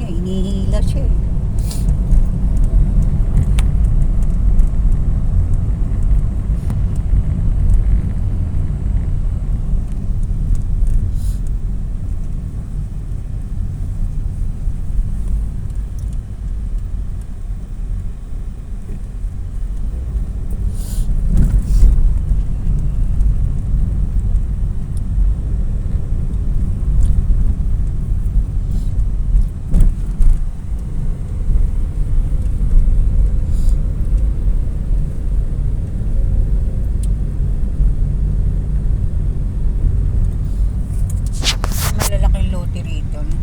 niya, inihila siya eh. Malalaking lote rito, no?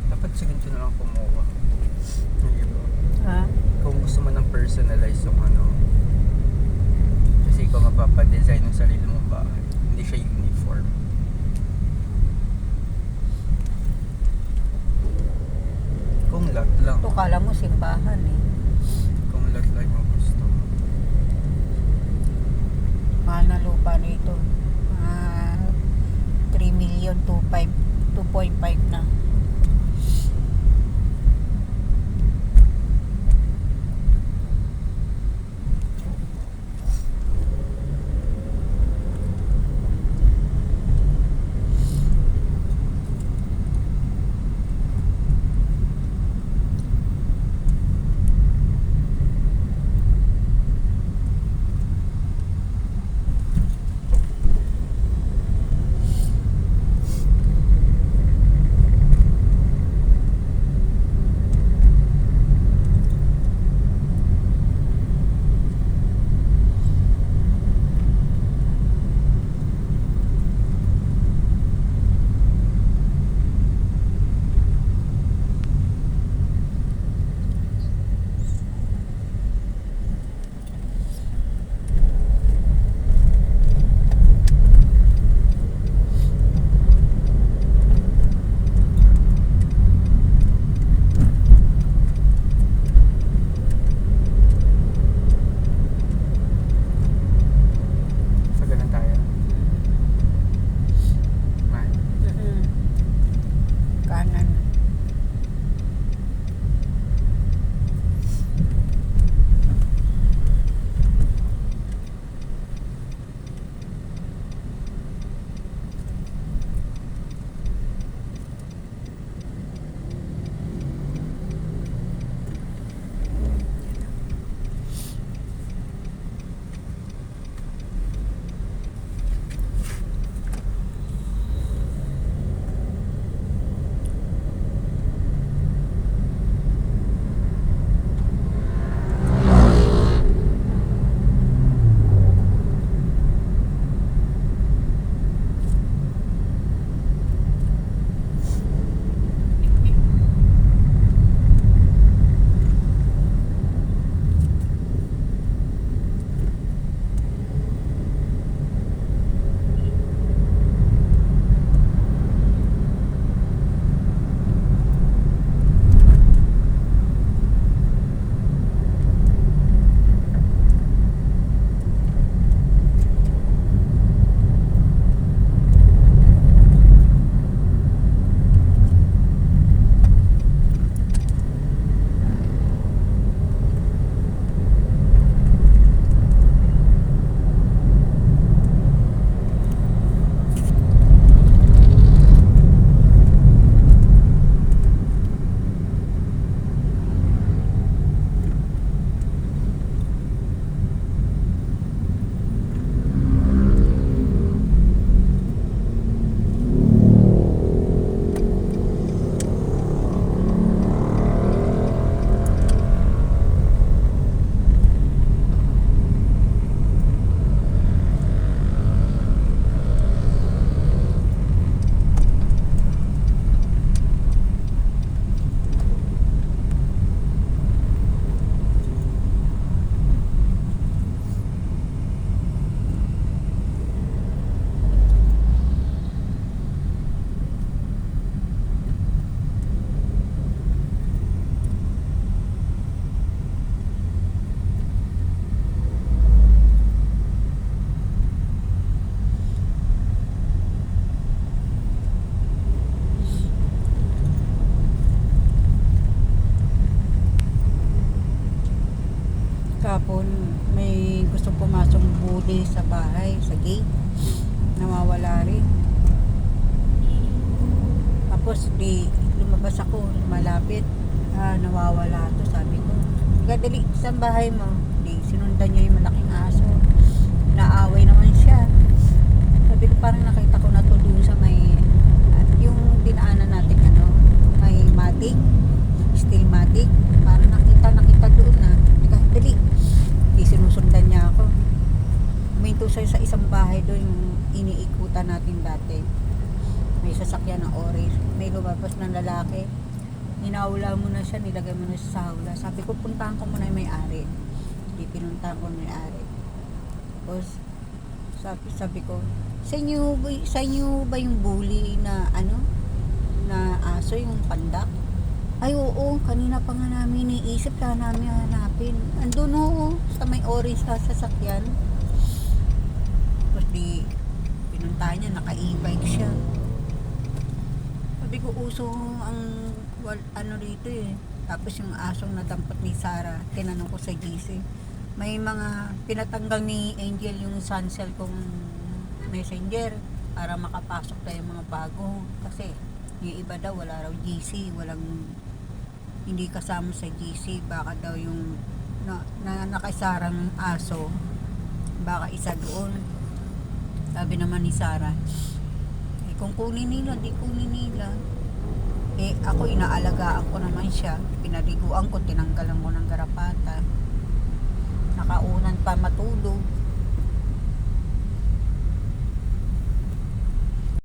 Dapat sa ganito na lang kumuha. Diba? Ha? Kung gusto mo ng personalize yung ano, kasi ikaw mapapadesign ng sarili mong bahay, hindi siya uniform. Kung lot lang. Ito, kala mo simbahan eh. Kung lot lang yung gusto mo. Mahal na lupa nito. 3,2.5 na. bahay, sa gate. Nawawala rin. Tapos di lumabas ako, malapit. Nawawala to, sabi ko. Dali, saan bahay mo? Di, sinundan niya yung malaking aso. Naaway naman siya. Sabi ko, parang nakita ko na to doon sa may, yung dinaanan natin, may matic, steel matic. Parang nakita doon na. Dali, di sinusundan niya ako. Huminto siya sa isang bahay doon, yung iniikutan natin dati. May sasakyan ng orange. May lumabas ng lalaki. Hinawla mo na siya, nilagay mo na siya sa hawla. Sabi ko, puntahan ko muna yung may-ari. Hindi pinuntahan ko yung may-ari. Tapos, sabi ko, sa inyo ba yung bully na na aso, yung pandak? Ay, oo, kanina pa nga namin iniisip na namin hanapin. Andun oo, sa may orange na sasakyan. Tapos di, pinuntahan niya, naka-e-bike siya. Sabi ko, uso ang rito eh. Tapos yung asong nadampot ni Sarah, tinanong ko sa GC. May mga pinatanggal ni Angel yung suncell kong messenger para makapasok tayo mga bago. Kasi yung iba daw wala raw GC, hindi kasama sa GC. Baka daw yung nakasarang aso, baka isa doon. Sabi naman ni Sarah, kung kunin nila, di kunin nila. Ako inaalagaan ko naman siya. Pinaliguan ko, tinanggalan ko ng garapata. Nakaunan pa matulog.